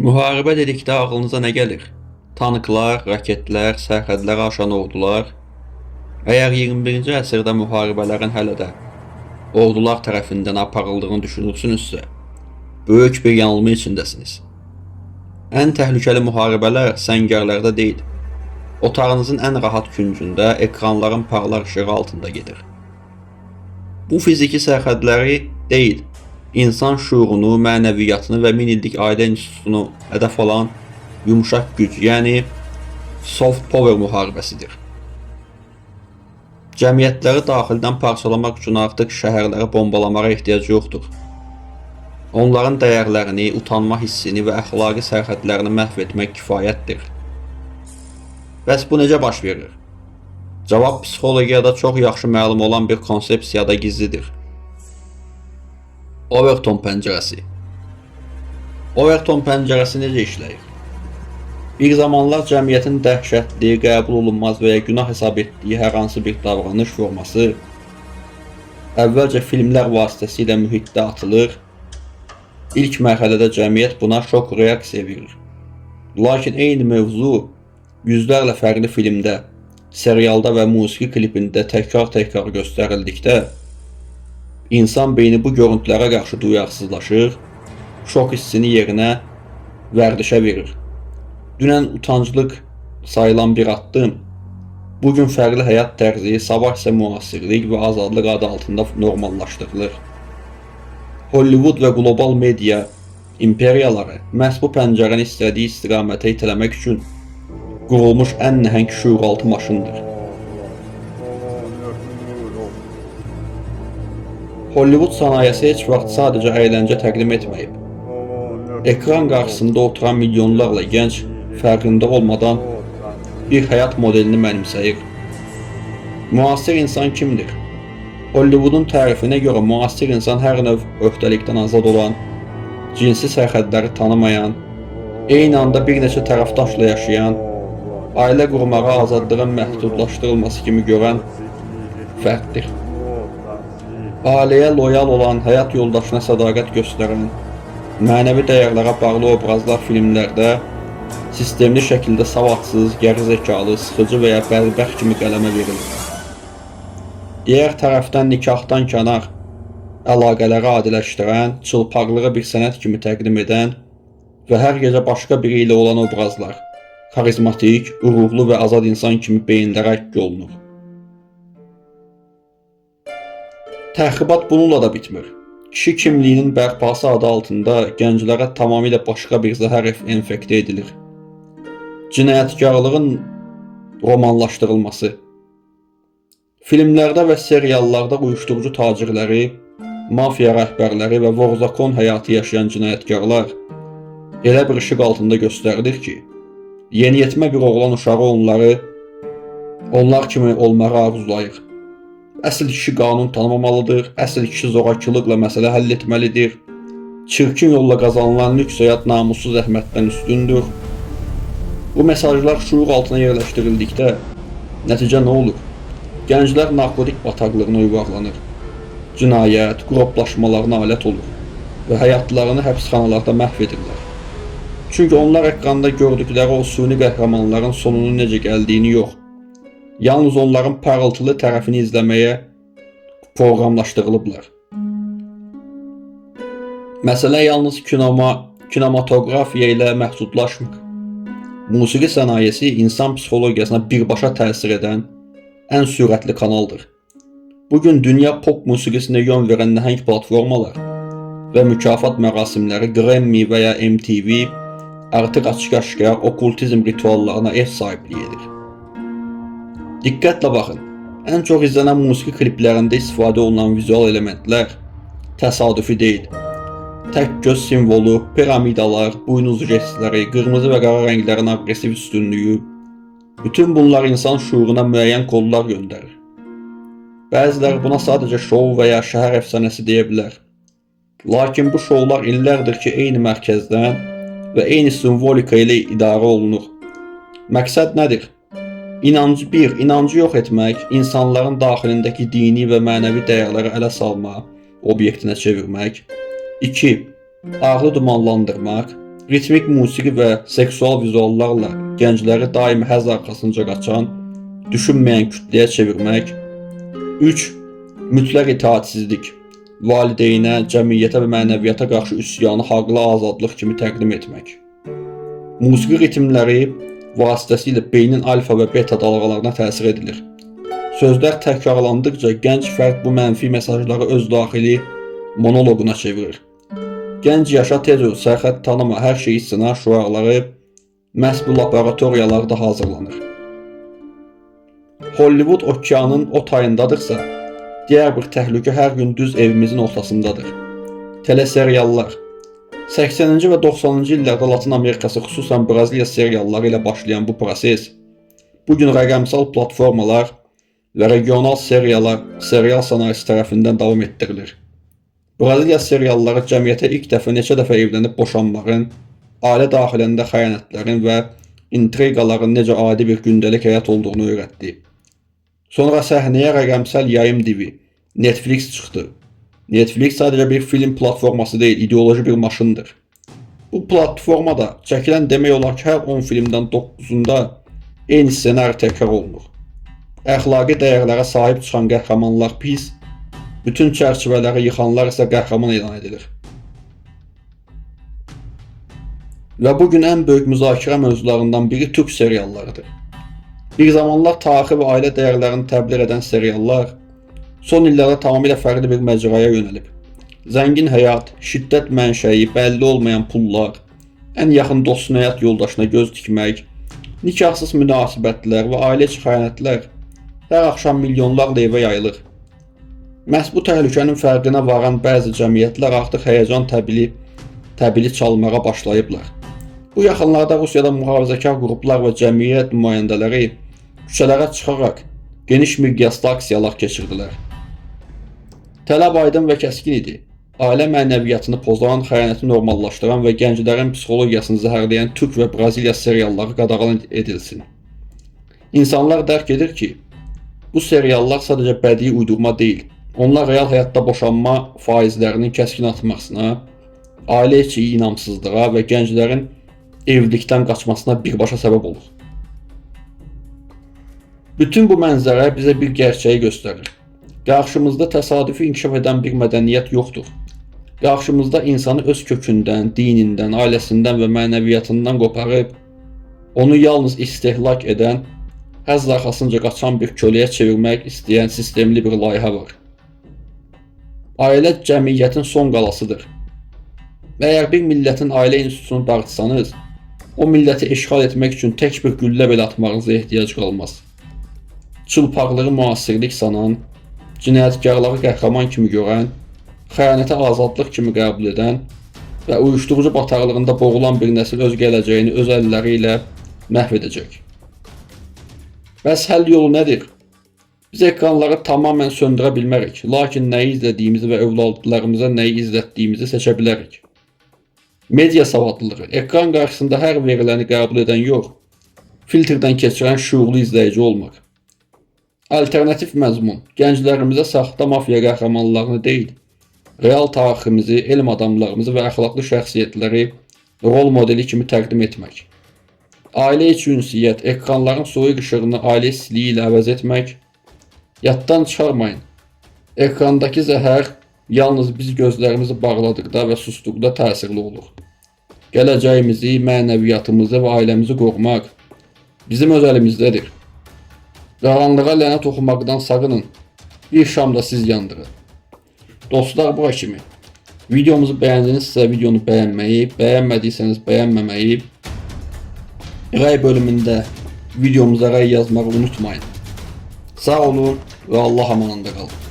Müharibə dedikdə ağlınıza nə gəlir? Tanklar, raketlər, sərhədləri aşan ordular. Əgər 21-ci əsrdə müharibələrin hələ də ordular tərəfindən aparıldığını düşünürsünüzsə, böyük bir yanılma içindəsiniz. Ən təhlükəli müharibələr səngərlərdə deyil, otağınızın ən rahat küncündə ekranların parlar işığı altında gedir. Bu fiziki sərhədləri deyil, insan şuurunu, mənəviyyatını və 1000 illik ailə institutunu hədəf alan yumuşaq güc, yəni soft power müharibəsidir. Cəmiyyətləri daxildən parçalamaq üçün artıq şəhərləri bombalamağa ehtiyac yoxdur. Onların dəyərlərini, utanma hissini və əxlaqi sərhədlərini məhv etmək kifayətdir. Bəs bu necə baş verir? Cavab psixologiyada çox yaxşı məlum olan bir konsepsiyada gizlidir. Overton pəncərəsi. Overton pəncərəsi necə işləyir? Bir zamanlar cəmiyyətin dəhşətli, qəbul olunmaz və ya günah hesab etdiyi hər hansı bir davranış forması əvvəlcə filmlər vasitəsilə mühitdə atılır. İlk mərhələdə cəmiyyət buna şok reaksiya verir. Lakin eyni mövzu yüzlərlə fərqli filmdə, serialda və musiqi klipində təkrar göstərildikdə insan beyni bu görüntülərə qarşı duyarsızlaşır, şok hissini yerinə vərdişə verir. Dünən utanclıq sayılan bir addım, bugün fərqli həyat tərzi, sabah isə müasirlik və azadlıq adı altında normallaşdırılır. Hollywood və qlobal media imperiyaları məhz bu pəncərəni istədiyi istiqamətə itələmək üçün qurulmuş ən nəhəng şuuraltı maşındır. Hollywood sənayesi heç vaxt sadəcə əyləncə təqdim etməyib. Ekran qarşısında oturan milyonlarla gənc fərqində olmadan bir həyat modelini mənimsəyir. Müasir insan kimdir? Hollywoodun tərifinə görə müasir insan hər növ öhdəlikdən azad olan, cinsi sərhədləri tanımayan, eyni anda bir neçə tərəfdaşla yaşayan, ailə qurmağa azadlığın məhdudlaşdırılması kimi görən fərddir. Ailəyə loyal olan, həyat yoldaşına sədaqət göstərən, mənəvi dəyərlərə bağlı obrazlar filmlərdə sistemli şəkildə savadsız, gərizekalı, sıxıcı və ya bədbəxt kimi qələmə verilir. Digər tərəfdən nikahdan kənar, əlaqələri adiləşdirən, çılpaqlığı bir sənət kimi təqdim edən və hər gecə başqa biri ilə olan obrazlar, karizmatik, uğurlu və azad insan kimi beyinlərə həkk olunur. Təxribat bununla da bitmir. Kişi kimliyinin bərpası adı altında gənclərə tamamilə başqa bir zəhər enfektə edilir. Cinayətkarlığın romanlaşdırılması. Filmlərdə və seriallarda uyuşturucu tacirləri, mafiya rəhbərləri və vorzakon həyatı yaşayan cinayətkarlar elə bir işıq altında göstərilir ki, yeniyetmə bir oğlan uşağı onlar kimi olmağı arzulayır. Əsl kişi qanun tanımamalıdır, əsl kişi zorakılıqla məsələ həll etməlidir, çirkin yolla qazanılan lüks həyat namussuz zəhmətdən üstündür. Bu mesajlar şuur altına yerləşdirildikdə nəticə nə olur? Gənclər narkotik bataqlığına yuvarlanır, cinayət, qroplaşmalarına alət olur və həyatlarını həbsxanalarda məhv edirlər. Çünki onlar ekranda gördükləri o suni qəhrəmanların sonunun necə gəldiyini yox, yalnız onların parıltılı tərəfini izləməyə proqramlaşdırılıblar. Məsələ yalnız kinematografiya ilə məhdudlaşmır. Musiqi sənayesi insan psixologiyasına birbaşa təsir edən ən sürətli kanaldır. Bugün dünya pop musiqisinə yön verən nəhəng platformalar və mükafat mərasimləri Grammy və ya MTV artıq açıq-aşkar okkultizm rituallarına ev sahibliyi edir. Diqqətlə baxın, ən çox izlənən musiqi kliplərində istifadə olunan vizual elementlər təsadüfi deyil. Tək göz simvolu, piramidalar, buynuz jestləri, qırmızı və qara rənglərin aqressiv üstünlüyü, bütün bunlar insan şuuruna müəyyən kodlar göndərir. Bəziləri buna sadəcə şou və ya şəhər əfsanəsi deyə bilər. Lakin bu şoular illərdir ki, eyni mərkəzdən və eyni simvolika ilə idarə olunur. Məqsəd nədir? İnancı yox etmək, insanların daxilindəki dini və mənəvi dəyərləri ələ salma, obyektinə çevirmək. 2. Ağlı dumanlandırmaq, Ritmik musiqi və seksual vizuallarla gəncləri daimi həzz arxasınca qaçan, düşünməyən kütləyə çevirmək. 3. Mütləq itaatsizlik. Valideynə, cəmiyyətə və mənəviyyata qarşı üsyanı haqlı azadlıq kimi təqdim etmək. Musiqi ritmləri vasitəsilə beynin alfa və beta dalğalarına təsir edilir. Sözlər təkrarlandıqca gənc fərd bu mənfi mesajları öz daxili monoloquna çevirir. Gənc yaşa tez öl, sərhəd tanıma, hər şeyi sına şüarları məhz bu laboratoriyalarda hazırlanır. Hollywood okeanın o tayındadırsa, digər bir təhlükə hər gün düz evimizin ortasındadır. Teleseriallar. 80-ci və 90-cı illərdə Latin Amerikası, xüsusən Braziliya serialları ilə başlayan bu proses, bugün rəqəmsal platformalar və regional serial sənayesi tərəfindən davam etdirilir. Braziliya serialları cəmiyyətə ilk dəfə neçə dəfə evlənib boşanmağın, ailə daxilində xəyanətlərin və intriqaların necə adi bir gündəlik həyat olduğunu öyrətdi. Sonra səhnəyə rəqəmsal yayım divi, Netflix çıxdı. Netflix sadəcə bir film platforması deyil, ideoloji bir maşındır. Bu platformada çəkilən demək olar ki, hər 10 filmdən 9-unda eyni ssenari təkrar olunur. Əxlaqi dəyərlərə sahib çıxan qəhrəmanlar pis, bütün çərçivələri yıxanlar isə qəhrəman elan edilir. Və bugün ən böyük müzakirə mövzularından biri Türk seriallarıdır. Bir zamanlar tarixi və ailə dəyərlərini təbliğ edən seriallar son illərdə tamamilə fərqli bir məcraya yönəlib. Zəngin həyat, şiddət mənşəyi, bəlli olmayan pullar, ən yaxın dostun həyat yoldaşına göz dikmək, nikahsız münasibətlər və ailə içi xəyanətlər hər axşam milyonlarla evə yayılır. Məhz bu təhlükənin fərqinə varan bəzi cəmiyyətlər artıq həyəcan təbili çalmağa başlayıblar. Bu yaxınlarda Rusiyada mühafizəkar qruplar və cəmiyyət nümayəndələri küçələrə çıxaraq geniş miqyasda aksiyalar keçirdilər. Tələb aydın və kəskin idi. Ailə mənəviyyatını pozan, xəyanəti normallaşdıran və gənclərin psixologiyasını zəhərləyən Türk və Braziliya serialları qadağan edilsin. İnsanlar dərk edir ki, bu seriallar sadəcə bədii uydurma deyil. Onlar real həyatda boşanma faizlərinin kəskin artmasına, ailə içi inamsızlığa və gənclərin evlilikdən qaçmasına birbaşa səbəb olur. Bütün bu mənzərə bizə bir gerçəyi göstərir. Qarşımızda təsadüfi inkişaf edən bir mədəniyyət yoxdur. Qarşımızda insanı öz kökündən, dinindən, ailəsindən və mənəviyyatından qoparıb, onu yalnız istehlak edən, həzz arxasınca qaçan bir köləyə çevirmək istəyən sistemli bir layihə var. Ailə cəmiyyətin son qalasıdır. Əgər bir millətin ailə institutunu dağıtsanız, o milləti işğal etmək üçün tək bir güllə belə atmağınıza ehtiyac qalmaz. Çılpaqlığı müasirlik sanan, cinayətkarları qəhrəman kimi görən, xəyanətə azadlıq kimi qəbul edən və uyuşturucu bataqlığında boğulan bir nəsil öz gələcəyini öz əlləri ilə məhv edəcək. Bəs həll yolu nədir? Biz ekranları tamamən söndürə bilmərik, lakin nəyi izlədiyimizi və övladlarımıza nəyi izlətdiyimizi seçə bilərik. Media savadlılığı, ekran qarşısında hər veriləni qəbul edən yox, filtrdən keçirən şuurlu izləyici olmaq. Alternativ məzmun, gənclərimizə saxta mafiya qəhrəmanlarını deyil, real tariximizi, elm adamlarımızı və əxlaqlı şəxsiyyətləri rol modeli kimi təqdim etmək. Ailə içi ünsiyyət, ekranların soyuq işığını ailə istiliyi ilə əvəz etmək. Yaddan çıxarmayın, ekrandakı zəhər yalnız biz gözlərimizi bağladıqda və susduqda təsirli olur. Gələcəyimizi, mənəviyyatımızı və ailəmizi qorumaq bizim öz əlimizdədir. Qaranlığa lənət oxumaqdan sağının, bir şam da siz yandırın. Dostlar, bura kimi. Videomuzu bəyəndinizsə videonu bəyənməyi, bəyənmədiysəniz bəyənməməyi, rəy bölümündə videomuza rəy yazmağı unutmayın. Sağ olun və Allah amanında qalın.